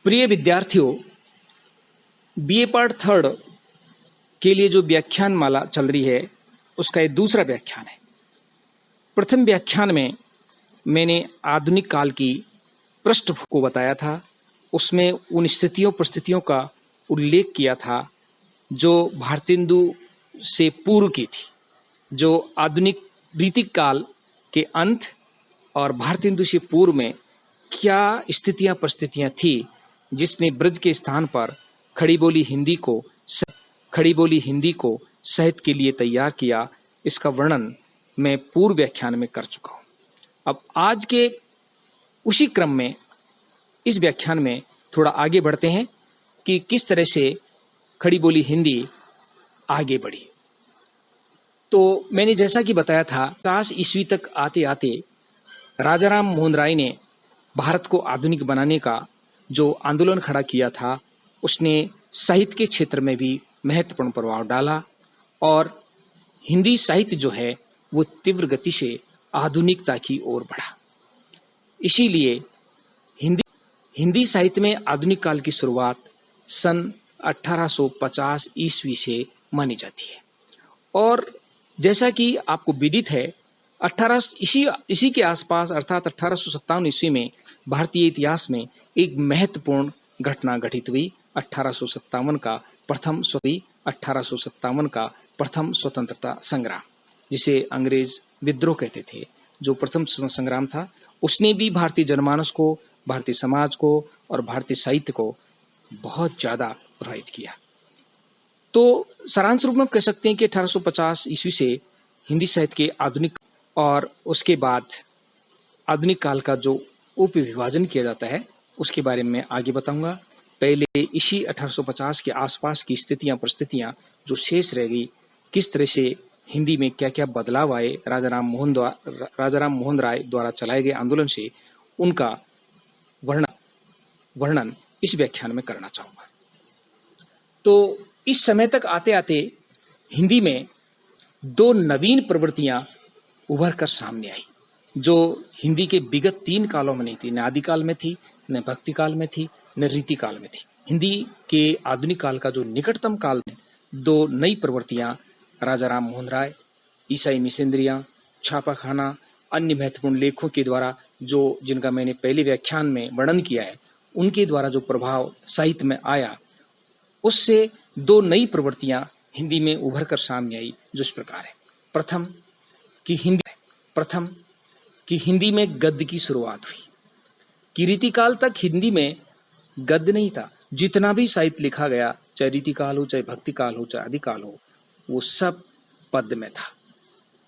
प्रिय विद्यार्थियों, BA part 3 के लिए जो व्याख्यान माला चल रही है उसका ये दूसरा व्याख्यान है। प्रथम व्याख्यान में मैंने आधुनिक काल की पृष्ठभूमि को बताया था। उसमें उन स्थितियों परिस्थितियों का उल्लेख किया था जो भारतेंदु से पूर्व की थी, जो आधुनिक रीतिक काल के अंत और भारतेंदु से पूर्व में क्या स्थितियां परिस्थितियां थी जिसने ब्रज के स्थान पर खड़ी बोली हिंदी को साहित्य के लिए तैयार किया। इसका वर्णन मैं पूर्व व्याख्यान में कर चुका हूं। अब आज के उसी क्रम में इस व्याख्यान में थोड़ा आगे बढ़ते हैं कि किस तरह से खड़ी बोली हिंदी आगे बढ़ी। तो मैंने जैसा कि बताया था, 50 ईस्वी तक आते आते राजाराम मोहन राय ने भारत को आधुनिक बनाने का जो आंदोलन खड़ा किया था, उसने साहित्य के क्षेत्र में भी महत्वपूर्ण प्रभाव डाला और हिंदी साहित्य जो है वो तीव्र गति से आधुनिकता की ओर बढ़ा। इसीलिए हिंदी साहित्य में आधुनिक काल की शुरुआत सन 1850 ईस्वी से मानी जाती है। और जैसा कि आपको विदित है, इसी के आसपास अर्थात 1857 ईस्वी में भारतीय इतिहास में एक महत्वपूर्ण घटना घटित हुई। 1857 का प्रथम स्वतंत्रता संग्राम, जिसे अंग्रेज विद्रोह कहते थे, जो प्रथम स्वतंत्रता संग्राम था, उसने भी भारतीय जनमानस को, भारतीय समाज को और भारतीय साहित्य को बहुत ज्यादा प्रभावित किया। तो सारांश रूप में कह सकते हैं कि 1850 ईस्वी से हिंदी साहित्य के आधुनिक और उसके बाद आधुनिक काल का जो उप विभाजन किया जाता है उसके बारे में आगे बताऊंगा। पहले इसी 1850 के आसपास की स्थितियां परिस्थितियां जो शेष रह गई, किस तरह से हिंदी में क्या क्या बदलाव आए राजाराम मोहन राय द्वारा चलाए गए आंदोलन से, उनका वर्णन इस व्याख्यान में करना चाहूंगा। तो इस समय तक आते आते हिंदी में दो नवीन प्रवृत्तियां उभर कर सामने आई, जो हिंदी के विगत 3 कालों में नहीं थी। न आदिकाल में थी, न भक्ति काल में थी, न रीति काल में थी। हिंदी के आधुनिक काल का जो निकटतम काल में दो नई प्रवृत्तियां राजाराम मोहन राय, ईसाई मिशनरियां, छापाखाना, अन्य महत्वपूर्ण लेखों के द्वारा जिनका मैंने पहले व्याख्यान में वर्णन किया है, उनके द्वारा जो प्रभाव साहित्य में आया, उससे दो नई प्रवृत्तियां हिंदी में उभर कर सामने आई, जो इस प्रकार है। प्रथम कि हिंदी में गद्य की शुरुआत हुई। कि रीतिकाल तक हिंदी में गद्य नहीं था। जितना भी साहित्य लिखा गया, चाहे रीतिकाल हो, चाहे भक्ति काल हो, चाहे आदिकाल हो, वो सब पद्य में था।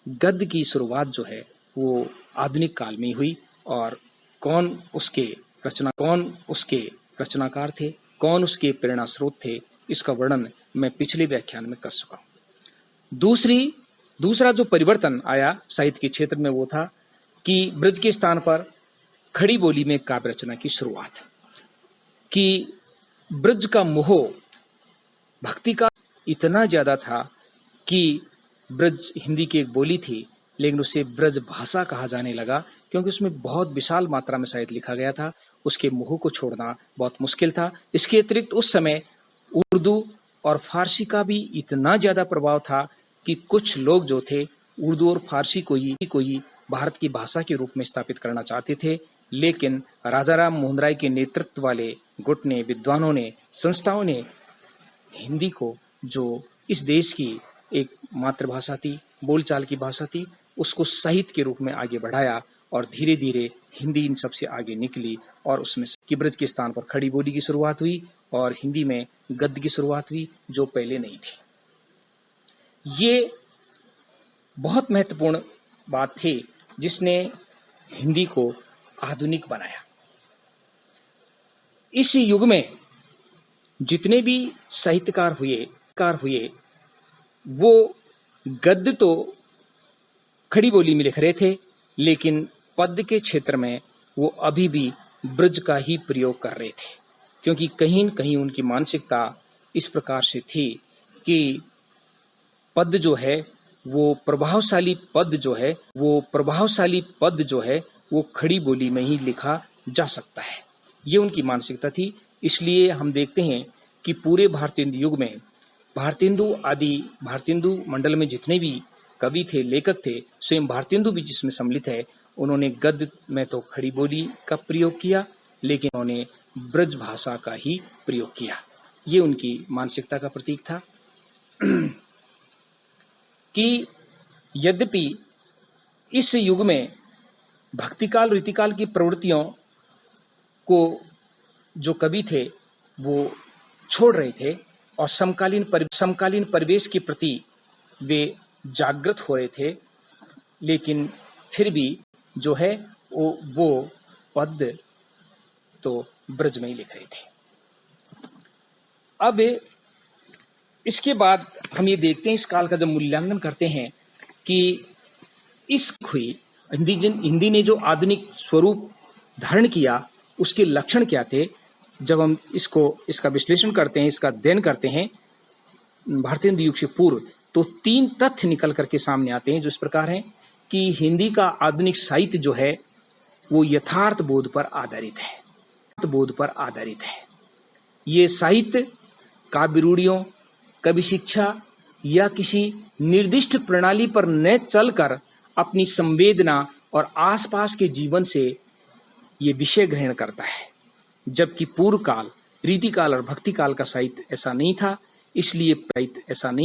गद्य की शुरुआत जो है वो आधुनिक काल में हुई। और कौन उसके रचनाकार थे, कौन उसके प्रेरणा स्रोत थे, इसका वर्णन मैं पिछले व्याख्यान में कर चुका हूं। दूसरा जो परिवर्तन आया साहित्य के क्षेत्र में वो था कि ब्रज के स्थान पर खड़ी बोली में काव्य रचना की शुरुआत। कि ब्रज का मोह भक्ति का इतना ज्यादा था कि ब्रज हिंदी की एक बोली थी, लेकिन उसे ब्रज भाषा कहा जाने लगा, क्योंकि उसमें बहुत विशाल मात्रा में साहित्य लिखा गया था। उसके मोह को छोड़ना बहुत मुश्किल था। इसके अतिरिक्त उस समय उर्दू और फारसी का भी इतना ज्यादा प्रभाव था कि कुछ लोग जो थे उर्दू और फारसी को ही भारत की भाषा के रूप में स्थापित करना चाहते थे। लेकिन राजाराम मोहन राय के नेतृत्व वाले गुट ने, विद्वानों ने, संस्थाओं ने हिंदी को, जो इस देश की एक मातृभाषा थी, बोलचाल की भाषा थी, उसको साहित्य के रूप में आगे बढ़ाया और धीरे धीरे हिंदी इन सबसे आगे निकली। और उसमें कि ब्रज के स्थान पर खड़ी बोली की शुरुआत हुई और हिंदी में गद्य की शुरुआत हुई, जो पहले नहीं थी। ये बहुत महत्वपूर्ण बात थी जिसने हिंदी को आधुनिक बनाया। इस युग में जितने भी साहित्यकार हुए वो गद्य तो खड़ी बोली में लिख रहे थे, लेकिन पद्य के क्षेत्र में वो अभी भी ब्रज का ही प्रयोग कर रहे थे, क्योंकि कहीं न कहीं उनकी मानसिकता इस प्रकार से थी कि पद्य जो है वो प्रभावशाली पद जो है वो खड़ी बोली में ही लिखा जा सकता है। ये उनकी मानसिकता थी। इसलिए हम देखते हैं कि पूरे भारतीय युग में भारतेंदु मंडल में जितने भी कवि थे, लेखक थे, स्वयं भारतेंदु भी जिसमें सम्मिलित है, उन्होंने गद्य में तो खड़ी बोली का प्रयोग किया, लेकिन उन्होंने ब्रज भाषा का ही प्रयोग किया। ये उनकी मानसिकता का प्रतीक था कि यद्यपि इस युग में भक्तिकाल रीतिकाल की प्रवृत्तियों को जो कवि थे वो छोड़ रहे थे और समकालीन परिवेश के प्रति वे जागृत हो रहे थे, लेकिन फिर भी जो है वो पद तो ब्रज में ही लिख रहे थे। अब इसके बाद हम ये देखते हैं, इस काल का जब मूल्यांकन करते हैं कि हिंदी ने जो आधुनिक स्वरूप धारण किया उसके लक्षण क्या थे। जब हम इसका विश्लेषण करते हैं, इसका अध्ययन करते हैं भारतेंदु युग से पूर्व, तो 3 तथ्य निकल करके सामने आते हैं जो इस प्रकार हैं कि हिंदी का आधुनिक साहित्य जो है वो यथार्थ बोध पर आधारित है। ये साहित्य काव्य रूढ़ियों, कवि शिक्षा या किसी निर्दिष्ट प्रणाली पर न चलकर अपनी संवेदना और आसपास के जीवन से ये विषय ग्रहण करता है, जबकि पूर्व काल, रीतिकाल और भक्ति काल का साहित्य ऐसा नहीं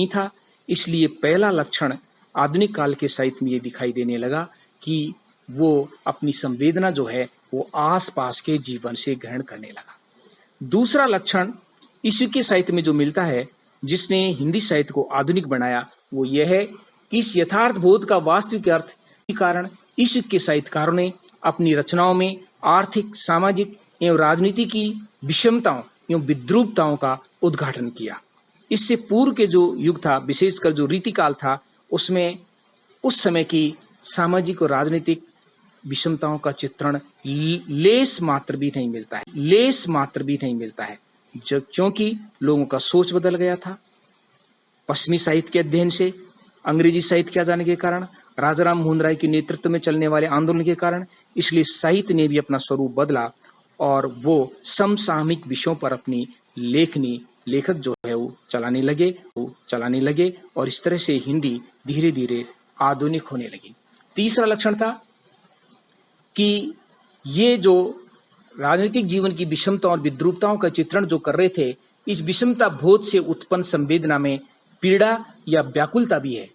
था। इसलिए पहला लक्षण आधुनिक काल के साहित्य में ये दिखाई देने लगा कि वो अपनी संवेदना जो है वो आसपास के जीवन से ग्रहण करने लगा। दूसरा लक्षण इस युग के साहित्य में जो मिलता है, जिसने हिंदी साहित्य को आधुनिक बनाया, वो यह है कि इस यथार्थ बोध का वास्तविक अर्थ के कारण इस युग के साहित्यकारों ने अपनी रचनाओं में आर्थिक, सामाजिक एवं राजनीति की विषमताओं एवं विद्रूपताओं का उद्घाटन किया। इससे पूर्व के जो युग था, विशेषकर जो रीतिकाल था, उसमें उस समय की सामाजिक और राजनीतिक विषमताओं का चित्रण लेस मात्र भी नहीं मिलता है, क्योंकि लोगों का सोच बदल गया था। पश्चिमी साहित्य के अध्ययन से, अंग्रेजी साहित्य के आ जाने के कारण, राजाराम मोहन राय के नेतृत्व में चलने वाले आंदोलन के कारण, इसलिए साहित्य ने भी अपना स्वरूप बदला और वो समसामयिक विषयों पर अपनी लेखक जो है वो चलाने लगे और इस तरह से हिंदी धीरे धीरे आधुनिक होने लगी। तीसरा लक्षण था कि ये जो राजनीतिक जीवन की विषमता और विद्रूपताओं का चित्रण जो कर रहे थे, इस विषमता बोध से उत्पन्न संवेदना में पीड़ा या व्याकुलता भी है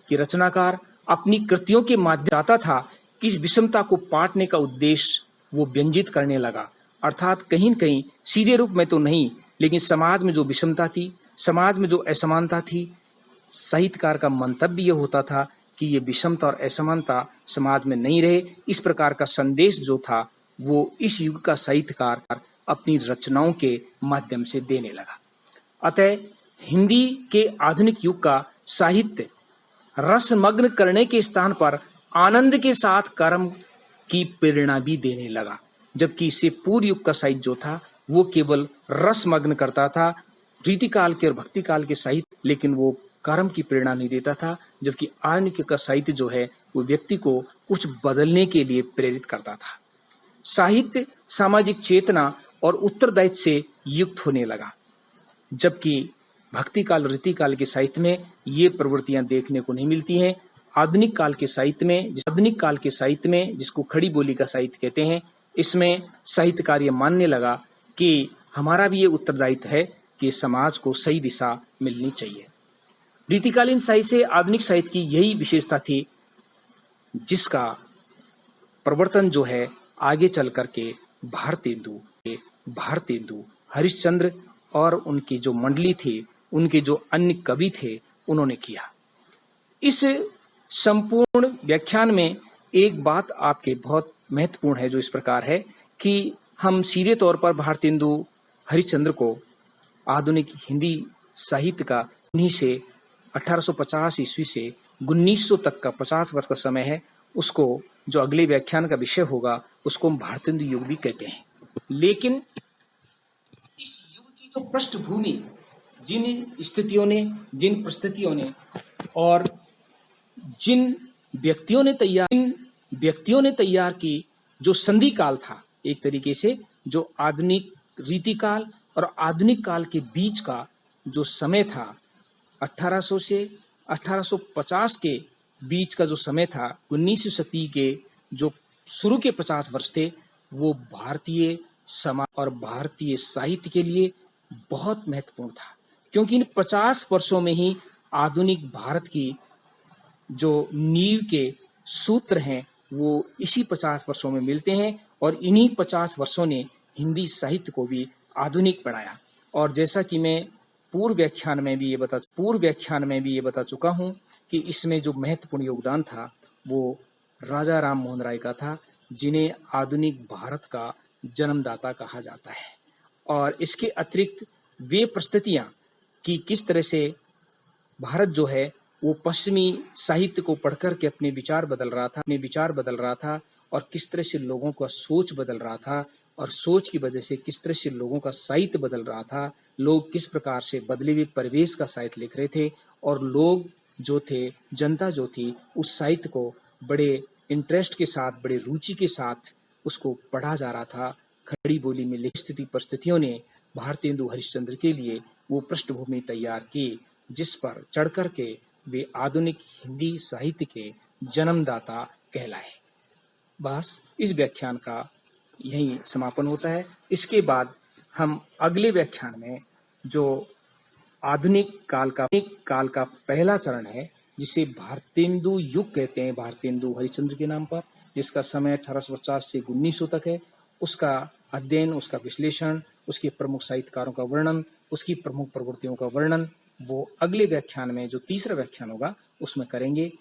कि रचनाकार अपनी कृतियों के माध्यम चाहता था कि इस विषमता को पाटने का उद्देश्य वो व्यंजित करने लगा। अर्थात कहीं न कहीं सीधे रूप में तो नहीं, लेकिन समाज में जो विषमता थी, समाज में जो असमानता थी, साहित्यकार का मंतव्य यह होता था कि ये विषमता और असमानता समाज में नहीं रहे। इस प्रकार का संदेश जो था वो इस युग का साहित्यकार अपनी रचनाओं के माध्यम से देने लगा। अतः हिंदी के आधुनिक युग का साहित्य रसमग्न करने के स्थान पर आनंद के साथ कर्म की प्रेरणा भी देने लगा, जबकि इससे पूर्व युग का साहित्य जो था वो केवल रसमग्न करता था, रीतिकाल के और भक्ति काल के साहित्य, लेकिन वो कर्म की प्रेरणा नहीं देता था। जबकि आधुनिक का साहित्य जो है वो व्यक्ति को कुछ बदलने के लिए प्रेरित करता था। साहित्य सामाजिक चेतना और उत्तरदायित्व से युक्त होने लगा, जबकि भक्ति काल, रीतिकाल के साहित्य में ये प्रवृत्तियां देखने को नहीं मिलती हैं। आधुनिक काल के साहित्य में जिसको खड़ी बोली का साहित्य कहते हैं, इसमें साहित्यकार ये मानने लगा कि हमारा भी ये उत्तरदायित्व है कि समाज को सही दिशा मिलनी चाहिए। रीतिकालीन साहित्य से आधुनिक साहित्य की यही विशेषता थी, जिसका प्रवर्तन जो है आगे चल करके भारतेंदु, हरिश्चंद्र और उनकी जो मंडली थी, उनके जो अन्य कवि थे, उन्होंने किया। इस संपूर्ण व्याख्यान में एक बात आपके बहुत महत्वपूर्ण है, जो इस प्रकार है कि हम सीधे तौर पर भारतेंदु हरिश्चंद्र को आधुनिक हिंदी साहित्य का उन्हीं से 1850 ईस्वी से 1900 तक का 50 वर्ष का समय है, उसको जो अगले व्याख्यान का विषय होगा उसको हम भारतेंदु युग भी कहते हैं। लेकिन इस युग की जो पृष्ठभूमि, जिन स्थितियों ने, जिन परिस्थितियों ने और जिन व्यक्तियों ने व्यक्तियों ने तैयार की जो संधि काल था, एक तरीके से जो आधुनिक रीतिकाल और आधुनिक काल के बीच का जो समय था, 1800 से 1850 के बीच का जो समय था, 19वीं सदी के जो शुरू के 50 वर्ष थे, वो भारतीय समाज और भारतीय साहित्य के लिए बहुत महत्वपूर्ण था, क्योंकि इन 50 वर्षों में ही आधुनिक भारत की जो नींव के सूत्र हैं वो इसी 50 वर्षों में मिलते हैं, और इन्हीं 50 वर्षों ने हिंदी साहित्य को भी आधुनिक बनाया। और जैसा कि मैं पूर्व व्याख्यान में भी ये बता चुका हूँ कि इसमें जो महत्वपूर्ण योगदान था वो राजा राम मोहन राय का था, जिन्हें आधुनिक भारत का जन्मदाता कहा जाता है। और इसके अतिरिक्त वे प्रस्तुतियां कि किस तरह से भारत जो है वो पश्चिमी साहित्य को पढ़कर के अपने विचार बदल रहा था, और किस तरह से लोगों का सोच बदल रहा था, और सोच की वजह से किस तरह से लोगों का साहित्य बदल रहा था, लोग किस प्रकार से बदले हुए परिवेश का साहित्य लिख रहे थे, और लोग जो थे, जनता जो थी, उस साहित्य को बड़े इंटरेस्ट के साथ, बड़े रुचि के साथ उसको पढ़ा जा रहा था। खड़ी बोली में लिखित परिस्थितियों ने भारतेंदु हरिश्चंद्र के लिए वो पृष्ठभूमि तैयार की, जिस पर चढ़ कर के वे आधुनिक हिंदी साहित्य के जन्मदाता कहलाए। बस इस व्याख्यान का यही समापन होता है। इसके बाद हम अगले व्याख्यान में जो आधुनिक काल का पहला चरण है, जिसे भारतेंदु युग कहते हैं, भारतेंदु हरिश्चंद्र के नाम पर, जिसका समय 1850 से 1900 तक है, उसका अध्ययन, उसका विश्लेषण, उसके प्रमुख साहित्यकारों का वर्णन, उसकी प्रमुख प्रवृत्तियों का वर्णन, वो अगले व्याख्यान में, जो तीसरा व्याख्यान होगा, उसमें करेंगे।